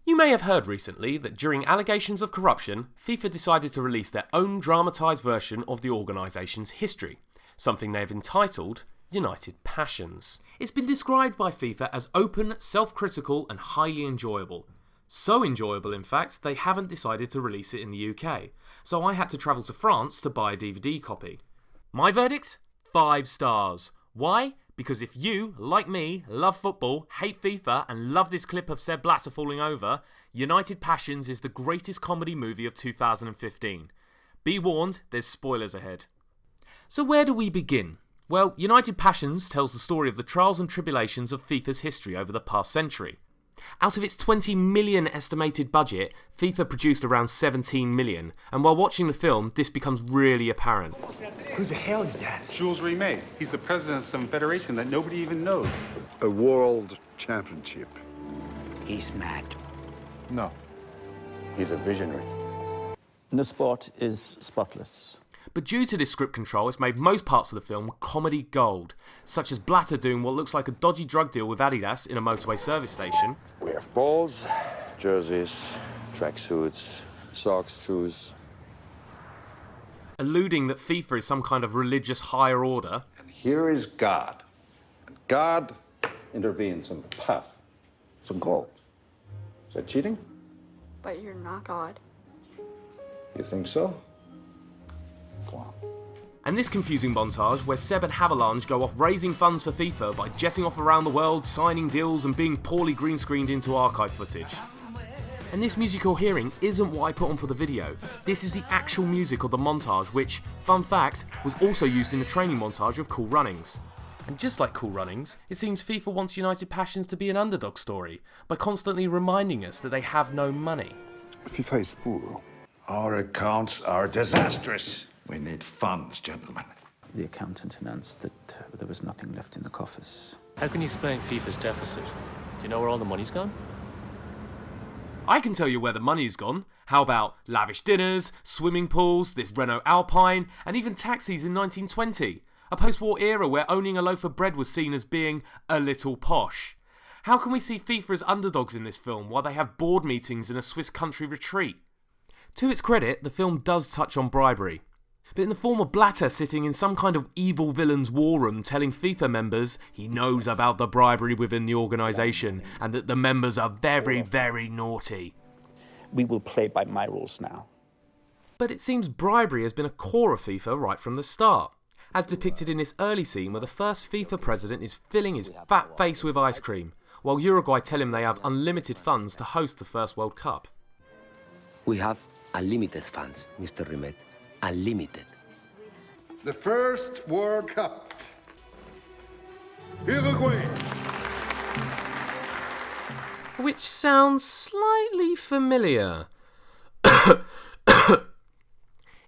You may have heard recently that during allegations of corruption, FIFA decided to release their own dramatised version of the organisation's history, something they've entitled United Passions. It's been described by FIFA as open, self-critical and highly enjoyable. So enjoyable in fact, they haven't decided to release it in the UK, so I had to travel to France to buy a DVD copy. My verdict? 5 stars. Why? Because if you, like me, love football, hate FIFA and love this clip of Sepp Blatter falling over, United Passions is the greatest comedy movie of 2015. Be warned, there's spoilers ahead. So where do we begin? Well, United Passions tells the story of the trials and tribulations of FIFA's history over the past century. Out of its 20 million estimated budget, FIFA produced around 17 million, and while watching the film, this becomes really apparent. Who the hell is that? Jules Rimet. He's the president of some federation that nobody even knows. A world championship. He's mad. No. He's a visionary. The sport is spotless. But due to this script control, it's made most parts of the film comedy gold, such as Blatter doing what looks like a dodgy drug deal with Adidas in a motorway service station. We have balls, jerseys, tracksuits, socks, shoes. Alluding that FIFA is some kind of religious higher order. And here is God. And God intervenes and puff, some gold. Is that cheating? But you're not God. You think so? Go on. And this confusing montage where Seb and Havilange go off raising funds for FIFA by jetting off around the world, signing deals and being poorly green screened into archive footage. And this music you're hearing isn't what I put on for the video. This is the actual music of the montage which, fun fact, was also used in the training montage of Cool Runnings. And just like Cool Runnings, it seems FIFA wants United Passions to be an underdog story by constantly reminding us that they have no money. FIFA is poor. Our accounts are disastrous. We need funds, gentlemen. The accountant announced that there was nothing left in the coffers. How can you explain FIFA's deficit? Do you know where all the money's gone? I can tell you where the money's gone. How about lavish dinners, swimming pools, this Renault Alpine, and even taxis in 1920? A post-war era where owning a loaf of bread was seen as being a little posh. How can we see FIFA as underdogs in this film while they have board meetings in a Swiss country retreat? To its credit, the film does touch on bribery. But in the form of Blatter sitting in some kind of evil villain's war room telling FIFA members he knows about the bribery within the organisation and that the members are very, very naughty. We will play by my rules now. But it seems bribery has been a core of FIFA right from the start, as depicted in this early scene where the first FIFA president is filling his fat face with ice cream, while Uruguay tell him they have unlimited funds to host the first World Cup. We have unlimited funds, Mr. Rimet. Unlimited. The first World Cup. Uruguay. Which sounds slightly familiar.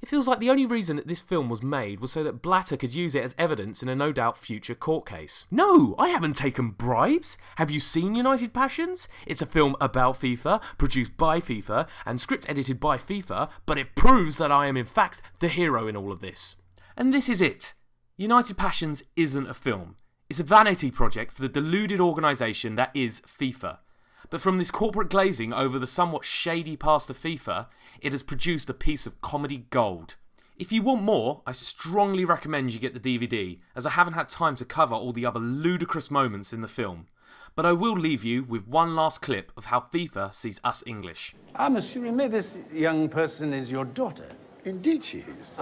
It feels like the only reason that this film was made was so that Blatter could use it as evidence in a no doubt future court case. No, I haven't taken bribes. Have you seen United Passions? It's a film about FIFA, produced by FIFA, and script edited by FIFA, but it proves that I am in fact the hero in all of this. And this is it. United Passions isn't a film. It's a vanity project for the deluded organisation that is FIFA. But from this corporate glazing over the somewhat shady past of FIFA, it has produced a piece of comedy gold. If you want more, I strongly recommend you get the DVD, as I haven't had time to cover all the other ludicrous moments in the film. But I will leave you with one last clip of how FIFA sees us English. Monsieur Rimet, this young person is your daughter. Indeed she is.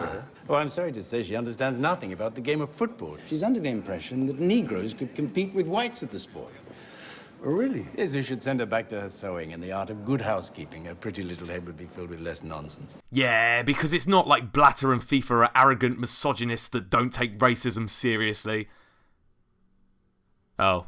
Oh, I'm sorry to say she understands nothing about the game of football. She's under the impression that Negroes could compete with whites at the sport. Oh, really? Yes, you should send her back to her sewing and the art of good housekeeping. Her pretty little head would be filled with less nonsense. Yeah, because it's not like Blatter and FIFA are arrogant misogynists that don't take racism seriously. Oh.